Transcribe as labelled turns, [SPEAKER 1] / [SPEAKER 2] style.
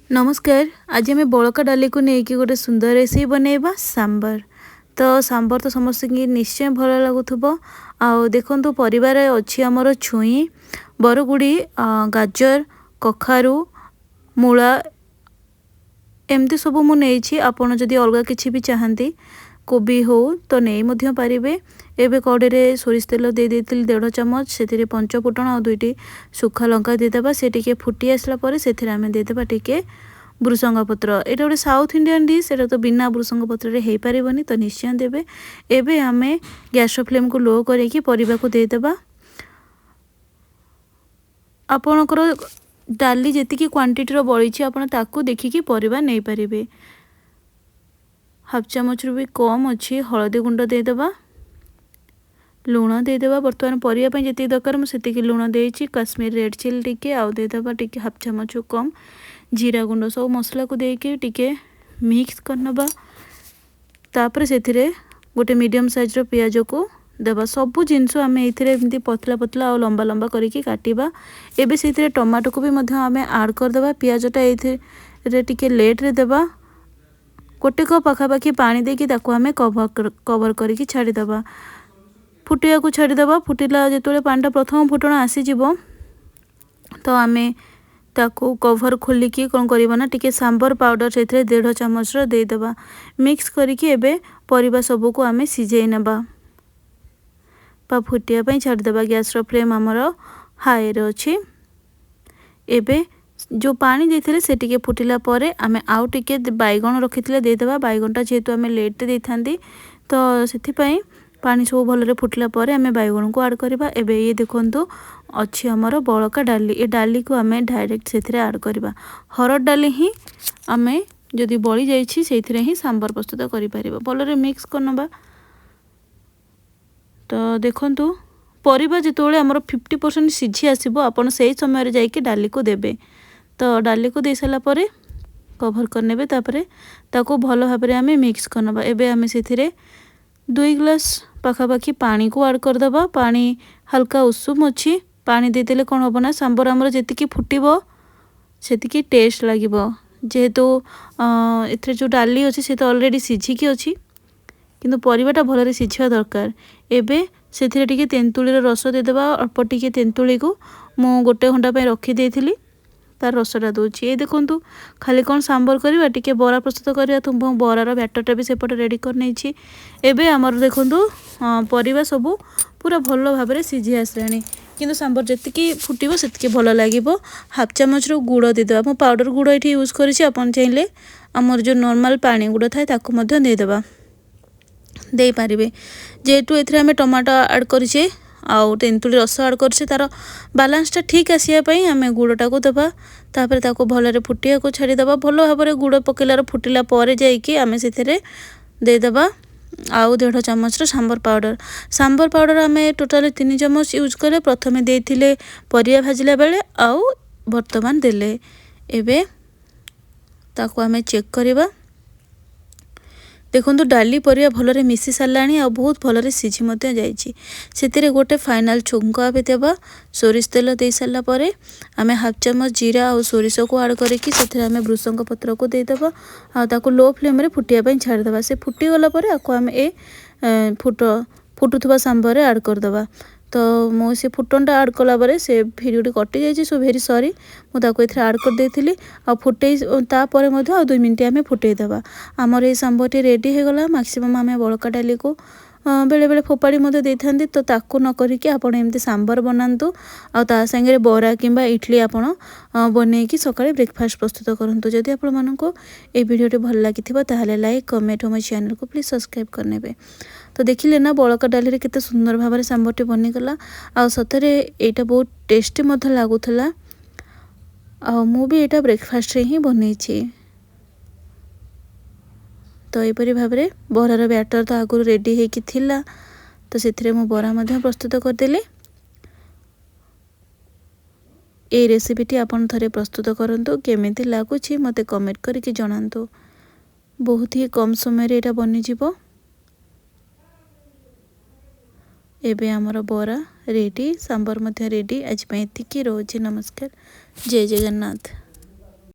[SPEAKER 1] नमस्कार। आज आम बड़का डाली को लेकिन गोटे सुंदर रेसिपी बनैबा सांबर। तो सांबर तो समस्त की निश्चय भल लगुव। आ देखु परिवार अच्छी आमर छुई बरगुड़ी गाजर कखारू मूला एमती सब मुझे आपड़ जदि अलग किसी भी चाहती कोबी हो तो नहीं पारे। एवं कड़े सोरिष तेल दे 1.5 चामच से पंच फुटण और 2टी सुखा लंका देदेबा। से टिके फुटी आसला से देदेबा टिके भृसंग पत्र। यहाँ गोटे साउथ इंडियन डिश एटा तो बिना भृसंग पत्र हो पारबनी तो निश्चय देवे। एबे आमे गैस फ्लेम को लो करके परिबा को देदेबा। आपणकर डाली जी क्वांटिटी बड़ी आपड़ ताकू देखिकी परिबा नहीं पारे। हाफ चामच भी कम अच्छी हलदी गुंड देदेबा लुण देदेबा। बर्तमान परिया जी दरकार मुझे लुण देती काश्मीर रेड चिली टिके आउ देदेबा टिके हाफ चामच कम जीरा गुंड सब मसला को देके टिके मिक्स करनबा। तापर से गोटे मीडियम साइज रो पियाज को देबा। सबू जिनस आम एमती पतला पतला और लंबा लंबा करके काटिबा। एबे से टमाटो को भी आमे ऐड करदेबा। पियाजटा ये टिके लेट रे देबा। गोटे कप पाखापाखि पानी देकी ताकू आमे कवर करके छाड़ीदेबा। फुटिया को छाड़ीदेबा। फुटिला जो पानी प्रथम फुटण आसीजिव तो आमे ताकू कवर खोलिकी कौन करना टिके सांबर पाउडर से 1.5 चामच देदेबा। मिक्स करके एबे परिबा सबू को आमे सिझाई नेबा बा फुटिया पई छाड़ीदेबा। गैस रो फ्लेम आमर हाई रे अछि। एबे जो पानी देथिले से टिके फुटिला परे आमे आउ टिके बैगण रखिथिले देदेबा। बैगणटा जेहेतु आमे लेट देथांदी तो सेथि पई पानी सब भलरे फुटिला परे आमे बैगण को ऐड करबा। एबे ये देखंतु अच्छी आमर बड़का डाली ए डाली को आमे डायरेक्ट सेथिरे ऐड करबा। हरड डाली ही आमे जदि बळी जाईछि सेथिरे ही सांबर प्रस्तुत करि परिबा। भलरे मिक्स करनबा। तो देखंतु परिबा जेतोळे आमर 50% सिझी आसीबो आपण सेही समय रे जाईके डाली को देबे। तो डाली को दे साला परे कवर करनेबे। तापरे ताको भलो भाबरे आमे मिक्स करनबा। एबे आमे सेथिरे 2 ग्लास पाखापाखि पानी को ऐड करदेबा। पानी हल्का उषुम अच्छी पानी देदेले कौन हम ना सांबर आमर जी फुटब से टेस्ट लगे। जेहेतु एथरे जो डाली अच्छी से तो ऑलरेडी सिझिकी अच्छी किंतु परिवाटा भलरे सिझिया दरकार। एबे सेथिरे टिके तेंतुलीर रस देदेबा। अल्प टिके तेंतुली को मु गोटे घंटा पे रखी देथिली तार रसटा दूची। ये देखंतु खाली कौन सांबर करवा टिके बरा प्रस्तुत करवा तो बरार बैटरटा भी सेपटे रेडी कर नहीं। एबे आमर देखंतु परिवा सबू पूरा भल भाव में सिझी आसलानी किंतु सांबर जी फुटब से भल लगे। हाफ चामच गुड़ देदेबा। मो पाउडर गुड़ ये यूज करी आपन चाहिए आमर जो नॉर्मल पानी गुड़ थाए ताकू देदेबा दे पारिबे। जेहेतु एथरे आमे टमाटो ऐड करिछे आउ तेंतुली रस ऐड करछे तार बैलेंसटा ठीक आसिया पई आमे गुड़टा को देबा। तापर ताको भलरे फुटिया को छाड़ी देबा। भल भाबरे गुड़ पकेलार फुटिला परे जाईकी आमे सेथिरे देदेबा आउ 1.5 चामच सांबर पाउडर आमे टोटाल 3 चामच यूज करे। प्रथमे देथिले परिया भाजिला बेले आउ वर्तमान देले। एबे ताको आमे चेक करिबा। देखो डाली परिया भलरे मिसी साराणी आ बहुत भलरे सिझी मते जाइछि। सेतिरे गोटे फाइनल छुंका भी देबा। सोरिष तेल दे सारा परे आमे हाफ चामच जीरा और सोरिष को ऐड करके सेतिरे आमे भृसंग पत्र को दे देबा आ ताको लो फ्लेम रे फुटिया पई छाड़ देबा। से फुटी गला परे आको आमे ए फुटुथबा सांबर रे ऐड कर देबा। तो मो से फुटनटा ऐड कला परे से भिडियोटी कटि जाइछि सो भेरी सॉरी मु ताको एथरे ऐड कर देथिली आ फुटै ता परे मध्ये आ 2 मिनिट आमे फुटै देबा। हमर ए सांबरटी रेडी हे गला। मैक्सिमम आमे बळका डाली को बेले बेले फोपाड़ी मते देथांती तो ताको न करिके आपण एमती सांबर बनांतु आ ता संगे बरा किंबा इडली आपण बनेकी सकाळे ब्रेकफास्ट प्रस्तुत करंतु। जदि आपण मानको ए वीडियोटी भल लागिथिबो ताहाले लाइक कमेंट और मो चैनल को प्लीज सब्सक्राइब करनेबे। तो देखिले ना बड़का डाली रे केते सुंदर भाव में सांबरटी बनी गला आ सतरे एटा बहुत टेस्टी मते लागुथला आ मु भी एटा ब्रेकफास्ट रे ही बनैछि। तो यहपरी भाव में बरार बैटर तो आगु रेडी होकी थिला तो से मु बरा मध्य प्रस्तुत करदेली। ए रेसिपीटी आपन थरे प्रस्तुत करंतु केमिति लागुछि मते कमेंट करके जणांतु। बहुत ही कम समय रे एटा बनि जिवो। एबे हमर बरा रेडी सांबर मध्य रेडी। आज पई एतिकी रोजी। नमस्कार। जय जगन्नाथ।